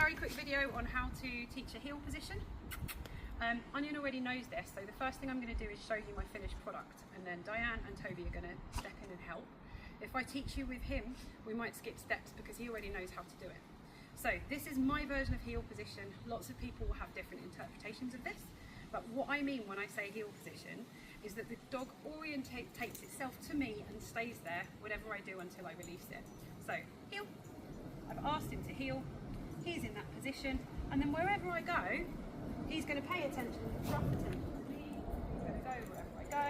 very quick video on how to teach a heel position. Onion already knows this, so the first thing I'm going to do is show you my finished product, and then Diane and Toby are going to step in and help. If I teach you with him, we might skip steps because he already knows how to do it. So this is my version of heel position. Lots of people will have different interpretations of this, but what I mean when I say heel position is that the dog orientates itself to me and stays there whatever I do until I release it. So heel, I've asked him to heel, he's in that position, and then wherever I go, he's going to pay attention, rough attention to me, he's going to go wherever I go,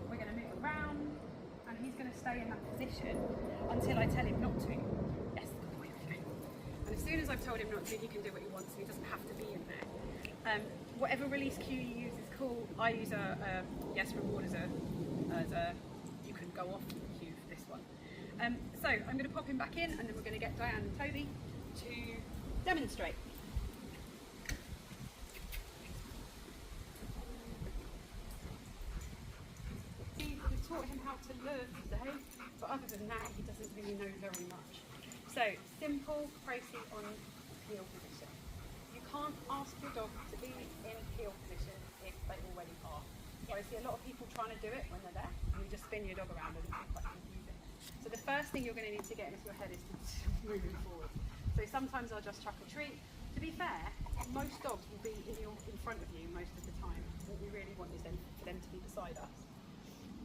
we're going to move around, and he's going to stay in that position until I tell him not to. Yes, good boy, okay. And as soon as I've told him not to, he can do what he wants, and he doesn't have to be in there. Whatever release cue you use is cool. I use a yes reward as a you can go off cue for this one. So I'm going to pop him back in, and then we're going to get Diane and Toby to demonstrate. We've taught him how to learn today, but other than that, he doesn't really know very much. So simple, crazy on heel position. You can't ask your dog to be in heel position if they already are. So I see a lot of people trying to do it when they're there, and you just spin your dog around and it's quite confusing. So the first thing you're going to need to get into your head is to move it forward. So sometimes I'll just chuck a treat. To be fair, most dogs will be in front of you most of the time. What we really want is for them to be beside us.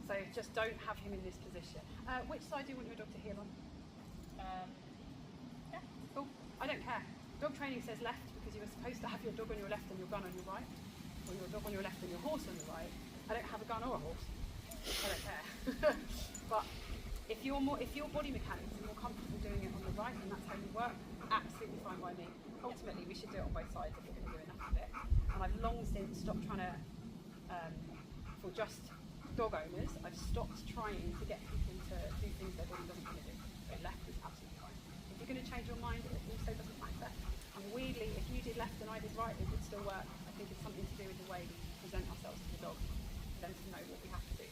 So just don't have him in this position. Which side do you want your dog to heel on? Yeah, cool. I don't care. Dog training says left because you're supposed to have your dog on your left and your gun on your right, or your dog on your left and your horse on your right. I don't have a gun or a horse. I don't care. But if your body mechanics are more comfortable doing it on the right and that's how you work, absolutely fine by me. Ultimately, we should do it on both sides if we're going to do enough of it. And I've long since stopped trying to, for just dog owners, I've stopped trying to get people to do things their body doesn't want to do. So left is absolutely fine. If you're going to change your mind, it also doesn't matter. And weirdly, if you did left and I did right, it would still work. I think it's something to do with the way we present ourselves to the dog, for them to know what we have to do.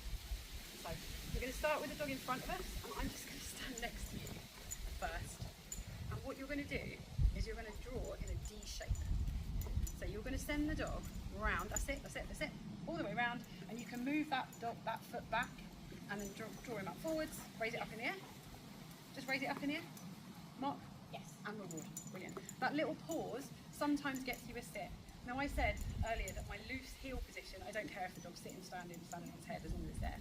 So we're going to start with the dog in front of us, and I'm just going to stand next to you first. And what you're going to do is you're going to draw in a D shape. So you're going to send the dog round. That's it, all the way around, and you can move that foot back, and then draw him up forwards. Raise it up in the air. Just raise it up in the air. Mark. Yes. And reward. Brilliant. That little pause sometimes gets you a sit. Now I said earlier that my loose heel position, I don't care if the dog's sitting, standing on its head as long as it's there.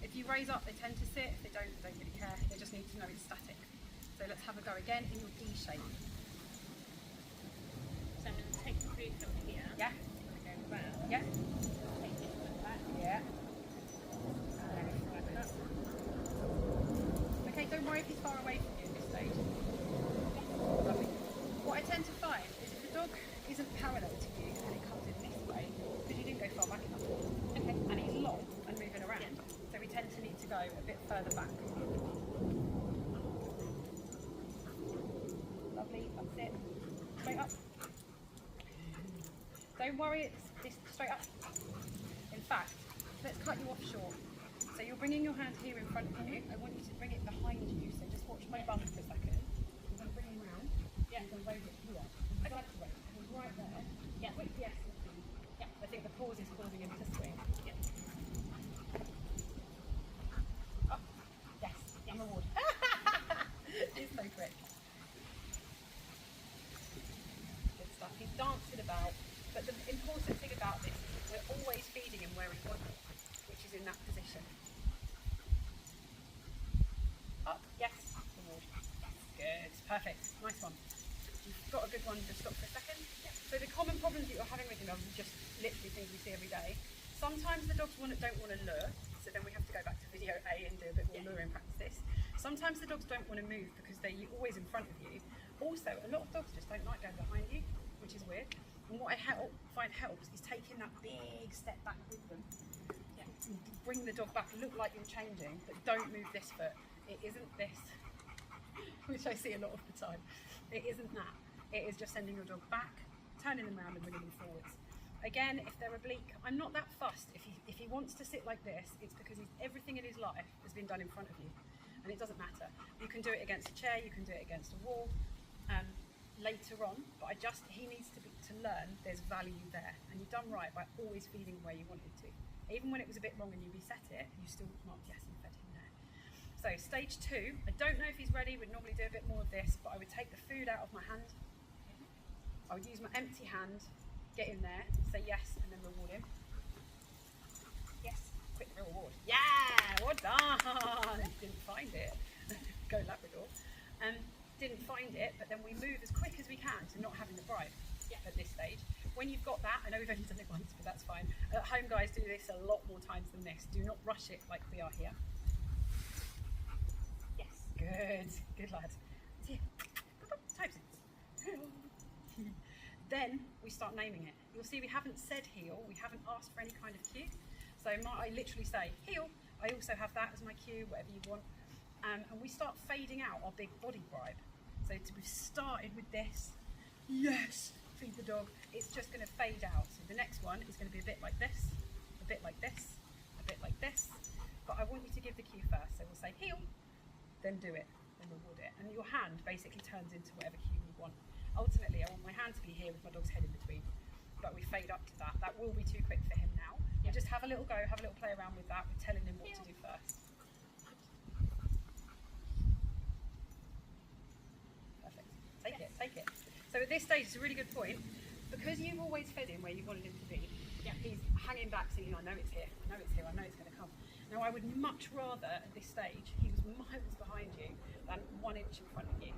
If you raise up, they tend to sit. If they don't really care. They just need to know it's static. So let's have a go again in your D shape. So I'm going to take the free from here. Yeah. I'm going to go round. Yeah. Take this one back. Yeah. And then back up. Okay, don't worry if he's far away from you at this stage. Lovely. What I tend to find is if the dog isn't parallel to you and it comes in this way, because you didn't go far back enough, okay, and he's long and moving around, yeah. So we tend to need to go a bit further back. Lovely, that's it. Straight up. Don't worry, it's straight up. In fact, let's cut you off short. So you're bringing your hand here in front of you. I want you to bring it behind you. So just watch my bum for a second. I'm going to bring him round. Yeah. I'm going to raise it here. Exactly. He's right there. Yeah. Quick yes. Yeah. I think the pause is causing him to swing. Yeah. Oh, yes. Yeah. Reward. It's so quick. Good stuff. He's dancing about. But the important thing about this is we're always feeding him where we want him, which is in that position. Up, yes, reward. Good, perfect, nice one. You've got a good one, just stop for a second. Yeah. So the common problems that you're having with him are just literally things we see every day. Sometimes the dogs don't want to lure, so then we have to go back to video A and do a bit more luring practice. Sometimes the dogs don't want to move because they're always in front of you. Also, a lot of dogs just don't like going behind you, which is weird. And what I find helps is taking that big step back with them. Yeah. Bring the dog back, look like you're changing, but don't move this foot. It isn't this, which I see a lot of the time. It isn't that. It is just sending your dog back, turning them around and bringing them forwards. Again, if they're oblique, I'm not that fussed. If he wants to sit like this, it's because everything in his life has been done in front of you. And it doesn't matter. You can do it against a chair, you can do it against a wall. later on, but he needs to learn there's value there, and you've done right by always feeding where you wanted to. Even when it was a bit wrong and you reset it, you still marked yes and fed him there. So stage 2, I don't know if he's ready, we'd normally do a bit more of this, but I would take the food out of my hand. I would use my empty hand, get in there, say yes, and then reward him. Yes, quick reward. Yeah, well done. Didn't find it. Go Labrador. Didn't find it, but then we move as quick as we can to not having the bribe at this stage. When you've got that, I know we've only done it once, but that's fine. At home, guys do this a lot more times than this. Do not rush it like we are here. Yes, good lad. Types it. Then we start naming it. You'll see we haven't said heel, we haven't asked for any kind of cue. So I literally say heel. I also have that as my cue, whatever you want. And we start fading out our big body bribe. So we've started with this. Yes, feed the dog. It's just going to fade out. So the next one is going to be a bit like this, a bit like this, a bit like this. But I want you to give the cue first. So we'll say heel, then do it, then reward it. And your hand basically turns into whatever cue you want. Ultimately, I want my hand to be here with my dog's head in between. But we fade up to that. That will be too quick for him now. We'll just have a little go, have a little play around with that. We're telling him what to do first. Take it. So at this stage, it's a really good point. Because you've always fed him where you wanted him to be, he's hanging back saying, I know it's here, I know it's here, I know it's going to come. Now, I would much rather, at this stage, he was miles behind you than 1 inch in front of you.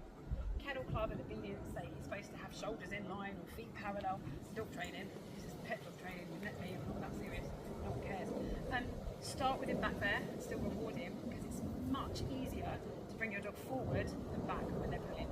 Kennel Club and obedience say he's supposed to have shoulders in line or feet parallel. Dog training, this is pet dog training, you met me, I'm not that serious, no one cares. Start with him back there and still reward him, because it's much easier to bring your dog forward than back when they're pulling.